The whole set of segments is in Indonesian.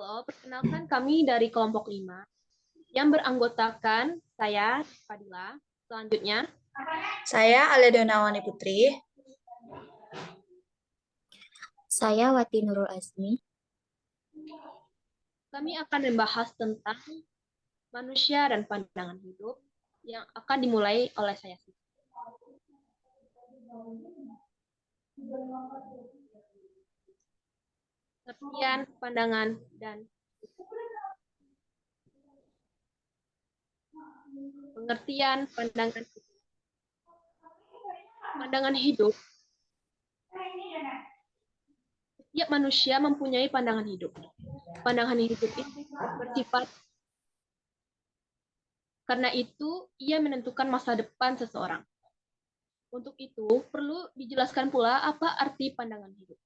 Halo, perkenalkan kami dari kelompok 5 yang beranggotakan saya, Fadila. Selanjutnya, Saya Alia Donawani Putri. Saya Wati Nurul Azmi. kami akan membahas tentang manusia dan pandangan hidup yang akan dimulai oleh saya. Pengertian, pandangan, dan pengertian pandangan hidup. Pandangan hidup. Setiap manusia mempunyai pandangan hidup. Pandangan hidup itu bersifat karena itu ia menentukan masa depan seseorang. Untuk itu, perlu dijelaskan pula apa arti pandangan hidup.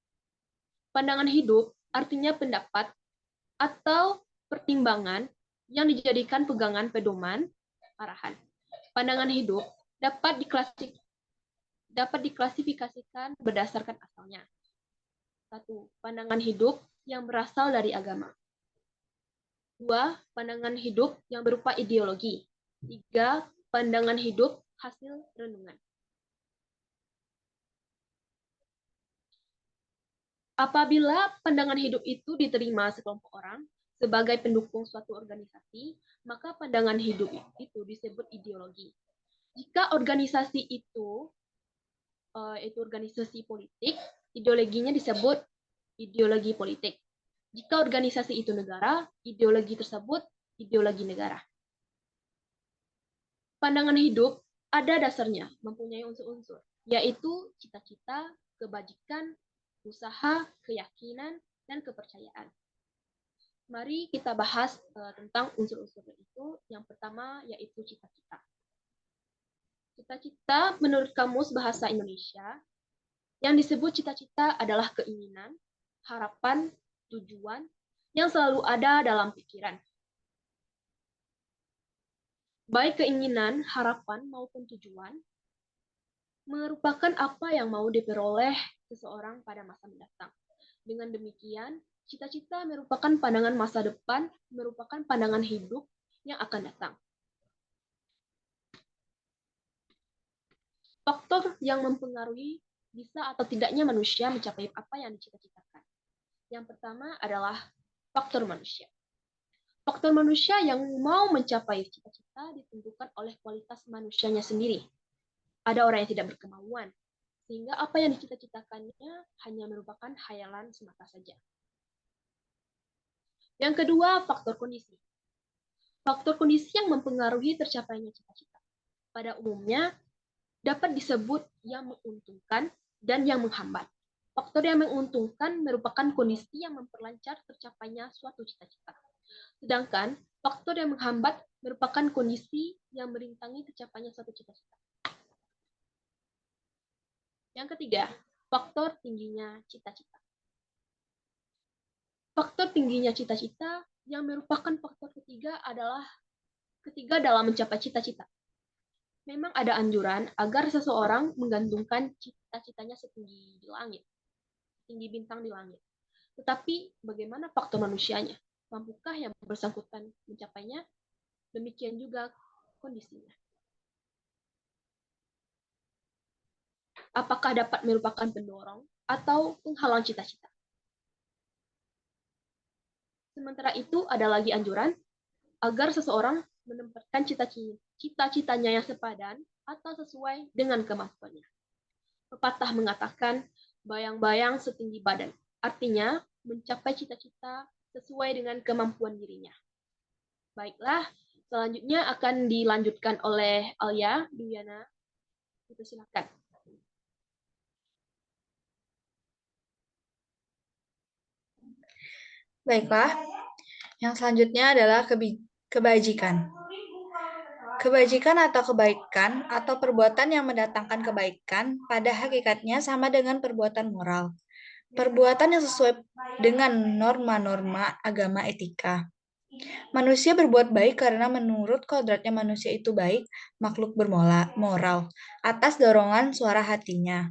Pandangan hidup artinya pendapat atau pertimbangan yang dijadikan pegangan pedoman arahan. Pandangan hidup dapat diklasifikasikan berdasarkan asalnya. 1. Pandangan hidup yang berasal dari agama. 2. Pandangan hidup yang berupa ideologi. 3. Pandangan hidup hasil renungan. Apabila pandangan hidup itu diterima sekelompok orang sebagai pendukung suatu organisasi, maka pandangan hidup itu disebut ideologi. Jika organisasi itu organisasi politik, ideologinya disebut ideologi politik. Jika organisasi itu negara, ideologi tersebut ideologi negara. Pandangan hidup ada dasarnya, mempunyai unsur-unsur, yaitu cita-cita, kebajikan, usaha, keyakinan, dan kepercayaan. Mari kita bahas tentang unsur-unsur itu. Yang pertama yaitu cita-cita. Cita-cita menurut Kamus Bahasa Indonesia, yang disebut cita-cita adalah keinginan, harapan, tujuan yang selalu ada dalam pikiran. Baik keinginan, harapan, maupun tujuan merupakan apa yang mau diperoleh seseorang pada masa mendatang. Dengan demikian, cita-cita merupakan pandangan masa depan, merupakan pandangan hidup yang akan datang. Faktor yang mempengaruhi bisa atau tidaknya manusia mencapai apa yang dicita-citakan. Yang pertama adalah faktor manusia. Faktor manusia yang mau mencapai cita-cita ditentukan oleh kualitas manusianya sendiri. Ada orang yang tidak berkemauan, sehingga apa yang dicita-citakannya hanya merupakan khayalan semata saja. Yang kedua, faktor kondisi. Faktor kondisi yang mempengaruhi tercapainya cita-cita. Pada umumnya, dapat disebut yang menguntungkan dan yang menghambat. Faktor yang menguntungkan merupakan kondisi yang memperlancar tercapainya suatu cita-cita. Sedangkan faktor yang menghambat merupakan kondisi yang merintangi tercapainya suatu cita-cita. Yang ketiga, faktor tingginya cita-cita. Faktor tingginya cita-cita yang merupakan faktor ketiga adalah ketiga dalam mencapai cita-cita. Memang ada anjuran agar seseorang menggantungkan cita-citanya setinggi di langit, tinggi bintang di langit. Tetapi bagaimana faktor manusianya? Mampukah yang bersangkutan mencapainya? Demikian juga kondisinya. Apakah dapat merupakan pendorong atau penghalang cita-cita? Sementara itu ada lagi anjuran agar seseorang menempatkan cita-citanya yang sepadan atau sesuai dengan kemampuannya. Pepatah mengatakan, bayang-bayang setinggi badan. Artinya, mencapai cita-cita sesuai dengan kemampuan dirinya. Baiklah, selanjutnya akan dilanjutkan oleh Alia Duyana. Itu silakan. Baiklah, yang selanjutnya adalah kebajikan. Kebajikan atau kebaikan atau perbuatan yang mendatangkan kebaikan pada hakikatnya sama dengan perbuatan moral. Perbuatan yang sesuai dengan norma-norma agama etika. Manusia berbuat baik karena menurut kodratnya manusia itu baik, makhluk bermoral, atas dorongan suara hatinya.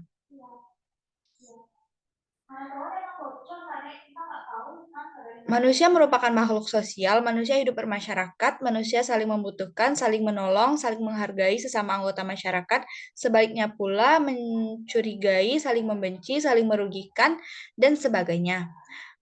Manusia merupakan makhluk sosial, manusia hidup bermasyarakat, manusia saling membutuhkan, saling menolong, saling menghargai sesama anggota masyarakat, sebaliknya pula mencurigai, saling membenci, saling merugikan, dan sebagainya.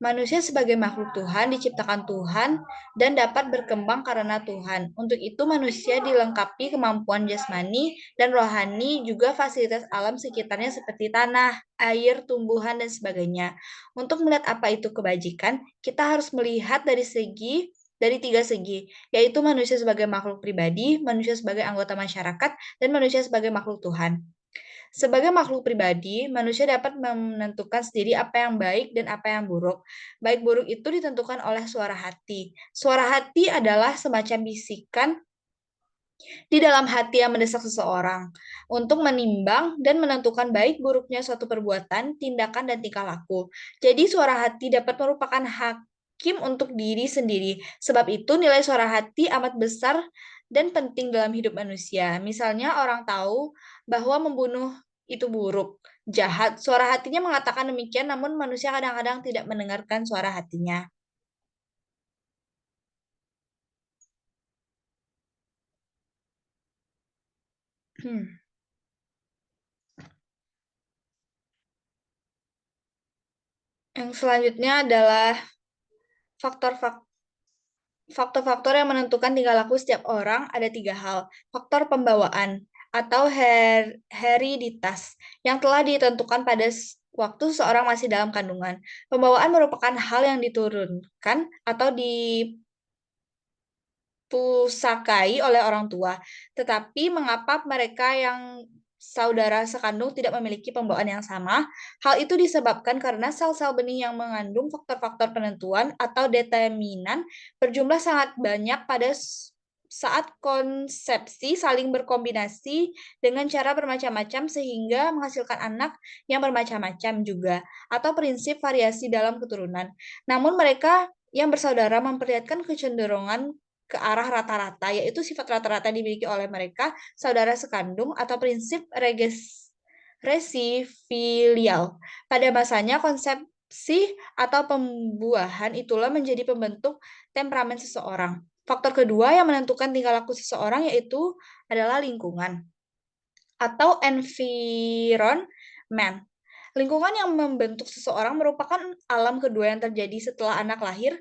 Manusia sebagai makhluk Tuhan diciptakan Tuhan dan dapat berkembang karena Tuhan. Untuk itu manusia dilengkapi kemampuan jasmani dan rohani juga fasilitas alam sekitarnya seperti tanah, air, tumbuhan, dan sebagainya. Untuk melihat apa itu kebajikan, kita harus melihat dari tiga segi, yaitu manusia sebagai makhluk pribadi, manusia sebagai anggota masyarakat, dan manusia sebagai makhluk Tuhan. Sebagai makhluk pribadi, manusia dapat menentukan sendiri apa yang baik dan apa yang buruk. Baik buruk itu ditentukan oleh suara hati. Suara hati adalah semacam bisikan di dalam hati yang mendesak seseorang untuk menimbang dan menentukan baik buruknya suatu perbuatan, tindakan, dan tingkah laku. Jadi suara hati dapat merupakan hakim untuk diri sendiri. Sebab itu nilai suara hati amat besar dan penting dalam hidup manusia. Misalnya orang tahu bahwa membunuh itu buruk, jahat. Suara hatinya mengatakan demikian, namun manusia kadang-kadang tidak mendengarkan suara hatinya. Yang selanjutnya adalah faktor-faktor yang menentukan tingkah laku setiap orang ada tiga hal. Faktor pembawaan atau hereditas yang telah ditentukan pada waktu seseorang masih dalam kandungan. Pembawaan merupakan hal yang diturunkan atau dipusakai oleh orang tua. Tetapi mengapa mereka yang saudara sekandung tidak memiliki pembawaan yang sama? Hal itu disebabkan karena sel-sel benih yang mengandung faktor-faktor penentuan atau determinan berjumlah sangat banyak pada saat konsepsi saling berkombinasi dengan cara bermacam-macam sehingga menghasilkan anak yang bermacam-macam juga, atau prinsip variasi dalam keturunan. Namun mereka yang bersaudara memperlihatkan kecenderungan ke arah rata-rata, yaitu sifat rata-rata dimiliki oleh mereka, saudara sekandung, atau prinsip resifilial. Pada masanya, konsepsi atau pembuahan itulah menjadi pembentuk temperamen seseorang. Faktor kedua yang menentukan tingkah laku seseorang yaitu adalah lingkungan atau environment. Lingkungan yang membentuk seseorang merupakan alam kedua yang terjadi setelah anak lahir,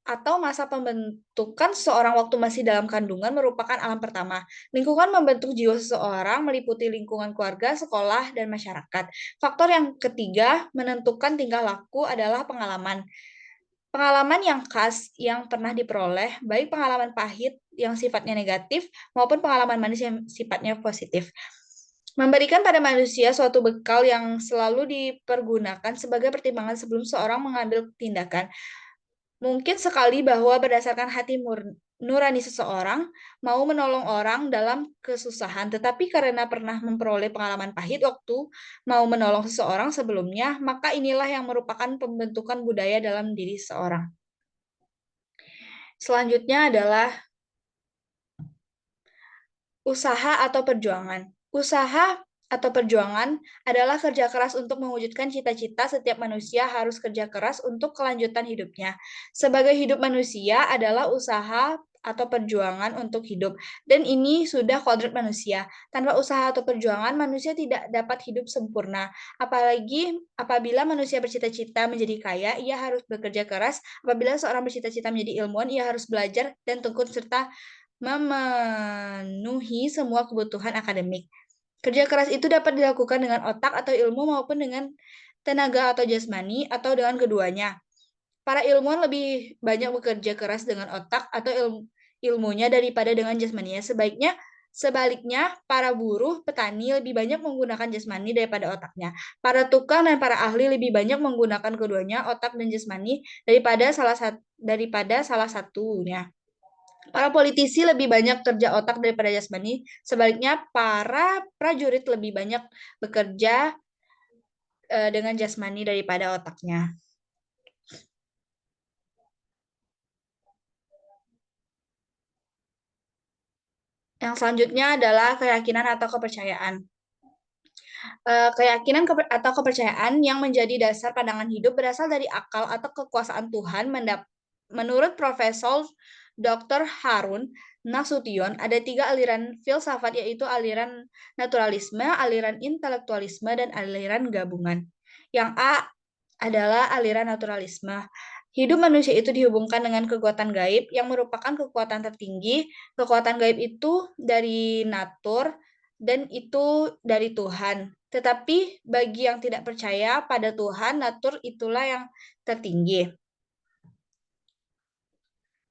atau masa pembentukan seseorang waktu masih dalam kandungan merupakan alam pertama. Lingkungan membentuk jiwa seseorang meliputi lingkungan keluarga, sekolah, dan masyarakat. Faktor yang ketiga menentukan tingkah laku adalah pengalaman. Pengalaman yang khas yang pernah diperoleh, baik pengalaman pahit yang sifatnya negatif maupun pengalaman manis yang sifatnya positif. Memberikan pada manusia suatu bekal yang selalu dipergunakan sebagai pertimbangan sebelum seorang mengambil tindakan. Mungkin sekali bahwa berdasarkan hati nurani seseorang mau menolong orang dalam kesusahan, tetapi karena pernah memperoleh pengalaman pahit waktu mau menolong seseorang sebelumnya, maka inilah yang merupakan pembentukan budaya dalam diri seseorang. Selanjutnya adalah usaha atau perjuangan. Usaha atau perjuangan adalah kerja keras untuk mewujudkan cita-cita. Setiap manusia harus kerja keras untuk kelanjutan hidupnya. Sebagai hidup manusia adalah usaha atau perjuangan untuk hidup. Dan ini sudah kodrat manusia. Tanpa usaha atau perjuangan, manusia tidak dapat hidup sempurna. Apalagi apabila manusia bercita-cita menjadi kaya, ia harus bekerja keras. Apabila seorang bercita-cita menjadi ilmuwan, ia harus belajar dan tekun serta memenuhi semua kebutuhan akademik. Kerja keras itu dapat dilakukan dengan otak atau ilmu maupun dengan tenaga atau jasmani atau dengan keduanya. Para ilmuwan lebih banyak bekerja keras dengan otak atau ilmunya daripada dengan jasmaninya. Sebaliknya, para buruh, petani lebih banyak menggunakan jasmani daripada otaknya. Para tukang dan para ahli lebih banyak menggunakan keduanya, otak dan jasmani, daripada salah satunya. Para politisi lebih banyak kerja otak daripada jasmani. Sebaliknya, para prajurit lebih banyak bekerja dengan jasmani daripada otaknya. Yang selanjutnya adalah keyakinan atau kepercayaan. Keyakinan atau kepercayaan yang menjadi dasar pandangan hidup berasal dari akal atau kekuasaan Tuhan Menurut Profesor Dr. Harun Nasution, ada 3 aliran filsafat, yaitu aliran naturalisme, aliran intelektualisme, dan aliran gabungan. Yang A adalah aliran naturalisme. Hidup manusia itu dihubungkan dengan kekuatan gaib yang merupakan kekuatan tertinggi. Kekuatan gaib itu dari natur dan itu dari Tuhan. Tetapi bagi yang tidak percaya pada Tuhan, natur itulah yang tertinggi.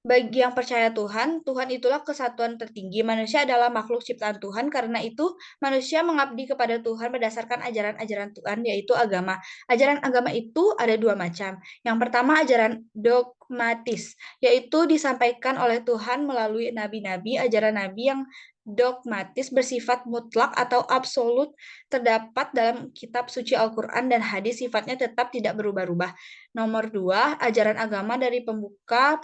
Bagi yang percaya Tuhan, Tuhan itulah kesatuan tertinggi. Manusia adalah makhluk ciptaan Tuhan, karena itu manusia mengabdi kepada Tuhan berdasarkan ajaran-ajaran Tuhan, yaitu agama. Ajaran agama itu ada 2 macam. Yang pertama ajaran dogmatis, yaitu disampaikan oleh Tuhan melalui nabi-nabi. Ajaran nabi yang dogmatis bersifat mutlak atau absolut, terdapat dalam kitab suci Al-Quran dan hadis, sifatnya tetap tidak berubah-ubah. Nomor 2, ajaran agama dari pemuka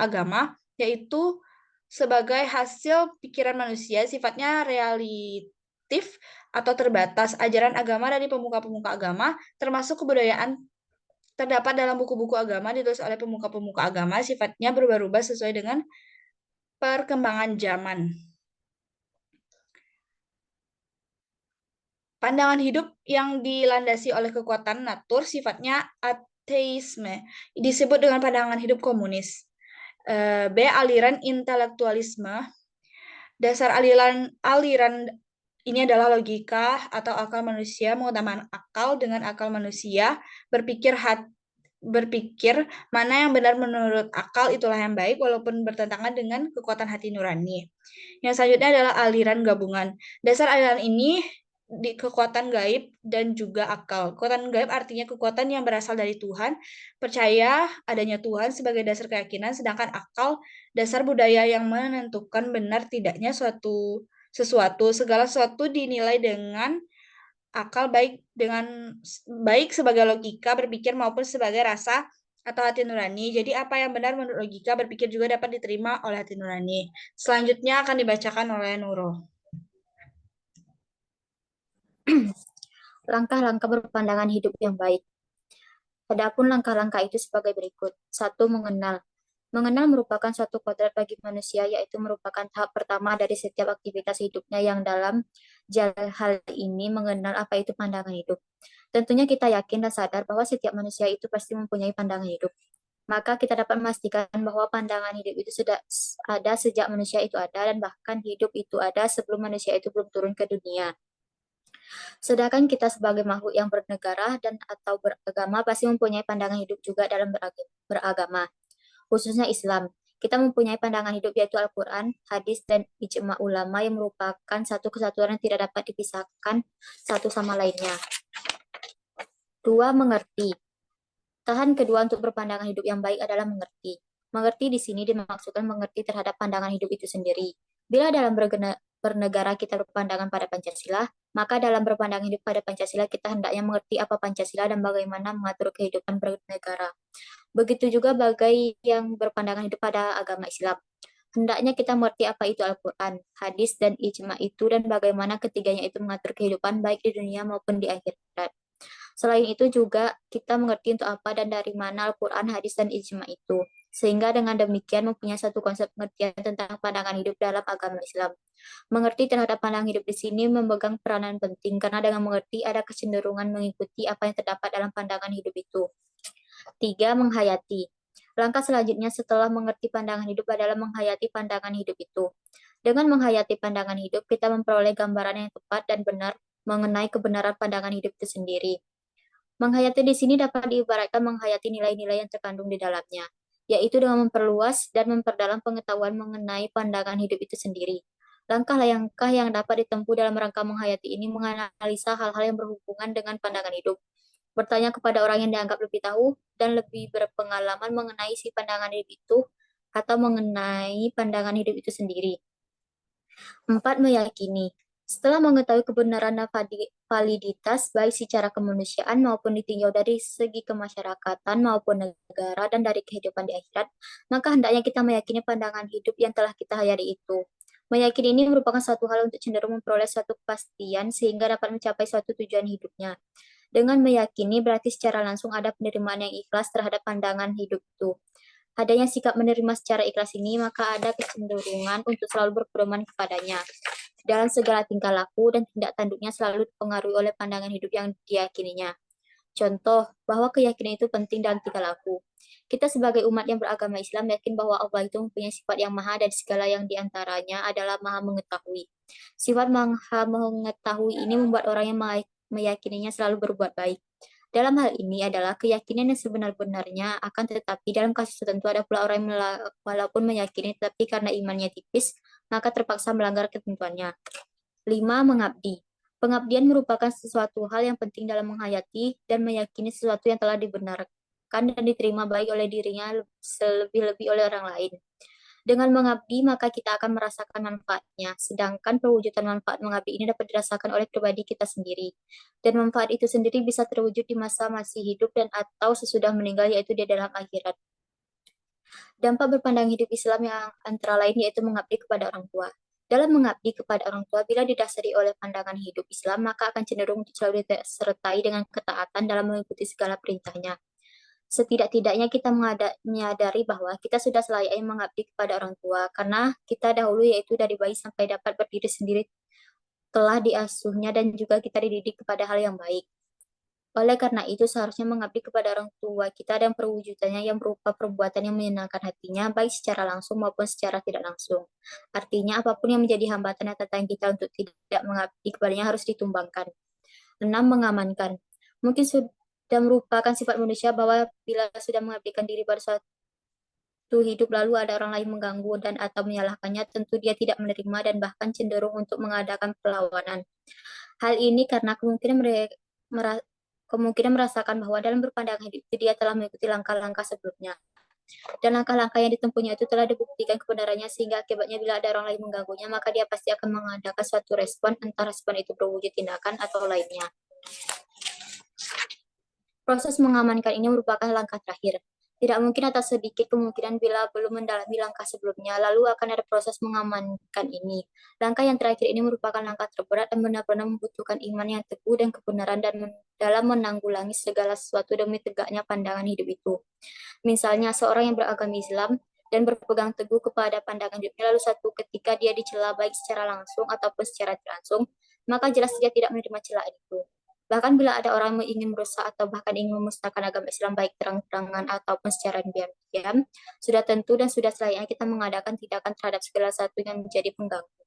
agama, yaitu sebagai hasil pikiran manusia, sifatnya relatif atau terbatas. Ajaran agama dari pemuka-pemuka agama, termasuk kebudayaan, terdapat dalam buku-buku agama ditulis oleh pemuka-pemuka agama, sifatnya berubah-ubah sesuai dengan perkembangan zaman. Pandangan hidup yang dilandasi oleh kekuatan natur sifatnya ateisme, disebut dengan pandangan hidup komunis. B. Aliran intelektualisme. Dasar aliran ini adalah logika atau akal manusia, mengutamakan akal dengan akal manusia, berpikir mana yang benar menurut akal itulah yang baik, walaupun bertentangan dengan kekuatan hati nurani. Yang selanjutnya adalah aliran gabungan. Dasar aliran ini di kekuatan gaib dan juga akal. Kekuatan gaib artinya kekuatan yang berasal dari Tuhan, percaya adanya Tuhan sebagai dasar keyakinan, sedangkan akal dasar budaya yang menentukan benar tidaknya sesuatu. Segala sesuatu dinilai dengan akal, baik sebagai logika berpikir maupun sebagai rasa atau hati nurani. Jadi apa yang benar menurut logika berpikir juga dapat diterima oleh hati nurani. Selanjutnya akan dibacakan oleh Nurul. Langkah-langkah berpandangan hidup yang baik. Adapun langkah-langkah itu sebagai berikut. 1. Mengenal. Mengenal merupakan suatu kodrat bagi manusia, yaitu merupakan tahap pertama dari setiap aktivitas hidupnya, yang dalam hal ini mengenal apa itu pandangan hidup. Tentunya kita yakin dan sadar bahwa setiap manusia itu pasti mempunyai pandangan hidup. Maka kita dapat memastikan bahwa pandangan hidup itu sudah ada sejak manusia itu ada, dan bahkan hidup itu ada sebelum manusia itu belum turun ke dunia. Sedangkan kita sebagai makhluk yang bernegara dan atau beragama pasti mempunyai pandangan hidup juga dalam beragama, khususnya Islam. Kita mempunyai pandangan hidup yaitu Al-Quran, hadis, dan ijma ulama yang merupakan satu kesatuan yang tidak dapat dipisahkan satu sama lainnya. 2. Mengerti. Tahan kedua untuk berpandangan hidup yang baik adalah mengerti. Mengerti di sini dimaksudkan mengerti terhadap pandangan hidup itu sendiri. Bila dalam bernegara kita berpandangan pada Pancasila, maka dalam berpandangan hidup pada Pancasila kita hendaknya mengerti apa Pancasila dan bagaimana mengatur kehidupan bernegara. Begitu juga bagi yang berpandangan hidup pada agama Islam. Hendaknya kita mengerti apa itu Al-Quran, hadis, dan ijma itu, dan bagaimana ketiganya itu mengatur kehidupan baik di dunia maupun di akhirat. Selain itu juga kita mengerti untuk apa dan dari mana Al-Quran, hadis, dan ijma itu. Sehingga dengan demikian mempunyai satu konsep pengertian tentang pandangan hidup dalam agama Islam. Mengerti terhadap pandangan hidup di sini memegang peranan penting, karena dengan mengerti ada kecenderungan mengikuti apa yang terdapat dalam pandangan hidup itu. 3. Menghayati. Langkah selanjutnya setelah mengerti pandangan hidup adalah menghayati pandangan hidup itu. Dengan menghayati pandangan hidup, kita memperoleh gambaran yang tepat dan benar mengenai kebenaran pandangan hidup itu sendiri. Menghayati di sini dapat diibaratkan menghayati nilai-nilai yang terkandung di dalamnya, yaitu dengan memperluas dan memperdalam pengetahuan mengenai pandangan hidup itu sendiri. Langkah-langkah yang dapat ditempuh dalam rangka menghayati ini menganalisa hal-hal yang berhubungan dengan pandangan hidup, bertanya kepada orang yang dianggap lebih tahu dan lebih berpengalaman mengenai si pandangan hidup itu atau mengenai pandangan hidup itu sendiri. 4. Meyakini. Setelah mengetahui kebenaran dan validitas baik secara kemanusiaan maupun ditinjau dari segi kemasyarakatan maupun negara dan dari kehidupan di akhirat, maka hendaknya kita meyakini pandangan hidup yang telah kita hayati itu. Meyakini ini merupakan suatu hal untuk cenderung memperoleh suatu kepastian sehingga dapat mencapai suatu tujuan hidupnya. Dengan meyakini berarti secara langsung ada penerimaan yang ikhlas terhadap pandangan hidup itu. adanya sikap menerima secara ikhlas ini, maka ada kecenderungan untuk selalu berpedoman kepadanya. Dalam segala tingkah laku dan tindak tanduknya selalu dipengaruhi oleh pandangan hidup yang diyakininya. Contoh, bahwa keyakinan itu penting dalam tingkah laku. Kita sebagai umat yang beragama Islam yakin bahwa Allah itu mempunyai sifat yang maha dan segala yang diantaranya adalah maha mengetahui. Sifat maha mengetahui ini membuat orang yang meyakininya selalu berbuat baik. Dalam hal ini adalah keyakinan yang sebenar-benarnya, akan tetapi dalam kasus tertentu ada pula orang yang walaupun meyakini tetapi karena imannya tipis, maka terpaksa melanggar ketentuannya. 5. Mengabdi. Pengabdian merupakan sesuatu hal yang penting dalam menghayati dan meyakini sesuatu yang telah dibenarkan dan diterima baik oleh dirinya selebih-lebih oleh orang lain. Dengan mengabdi, maka kita akan merasakan manfaatnya, sedangkan perwujudan manfaat mengabdi ini dapat dirasakan oleh pribadi kita sendiri. Dan manfaat itu sendiri bisa terwujud di masa masih hidup dan atau sesudah meninggal, yaitu di dalam akhirat. Dampak berpandang hidup Islam yang antara lain yaitu mengabdi kepada orang tua. Dalam mengabdi kepada orang tua, bila didasari oleh pandangan hidup Islam, maka akan cenderung untuk selalu disertai dengan ketaatan dalam mengikuti segala perintahnya. Setidak-tidaknya kita menyadari bahwa kita sudah selayaknya mengabdi kepada orang tua, karena kita dahulu yaitu dari bayi sampai dapat berdiri sendiri telah diasuhnya dan juga kita dididik kepada hal yang baik. Oleh karena itu, seharusnya mengabdi kepada orang tua kita dan perwujudannya yang berupa perbuatan yang menyenangkan hatinya, baik secara langsung maupun secara tidak langsung. Artinya, apapun yang menjadi hambatan atau tentang kita untuk tidak mengabdi kepadanya harus ditumbangkan. 6. Mengamankan. Mungkin sudah merupakan sifat manusia bahwa bila sudah mengabdikan diri pada suatu hidup lalu ada orang lain mengganggu dan atau menyalahkannya, tentu dia tidak menerima dan bahkan cenderung untuk mengadakan perlawanan. Hal ini karena kemungkinan merasakan bahwa dalam berpandangan hidup itu dia telah mengikuti langkah-langkah sebelumnya. Dan langkah-langkah yang ditempuhnya itu telah dibuktikan kebenarannya sehingga akibatnya bila ada orang lain mengganggunya, maka dia pasti akan mengadakan suatu respon, entah respon itu berwujud tindakan atau lainnya. Proses mengamankan ini merupakan langkah terakhir. Tidak mungkin atau sedikit kemungkinan bila belum mendalami langkah sebelumnya, lalu akan ada proses mengamankan ini. Langkah yang terakhir ini merupakan langkah terberat dan benar-benar membutuhkan iman yang teguh dan kebenaran dalam menanggulangi segala sesuatu demi tegaknya pandangan hidup itu. Misalnya, seorang yang beragama Islam dan berpegang teguh kepada pandangan hidupnya, lalu suatu ketika dia dicela baik secara langsung ataupun secara tidak langsung, maka jelas dia tidak menerima celaan itu. Bahkan bila ada orang yang ingin merusak atau bahkan ingin memusnahkan agama Islam baik terang-terangan ataupun secara diam-diam, sudah tentu dan sudah selayaknya kita mengadakan tindakan terhadap segala sesuatu yang menjadi pengganggu.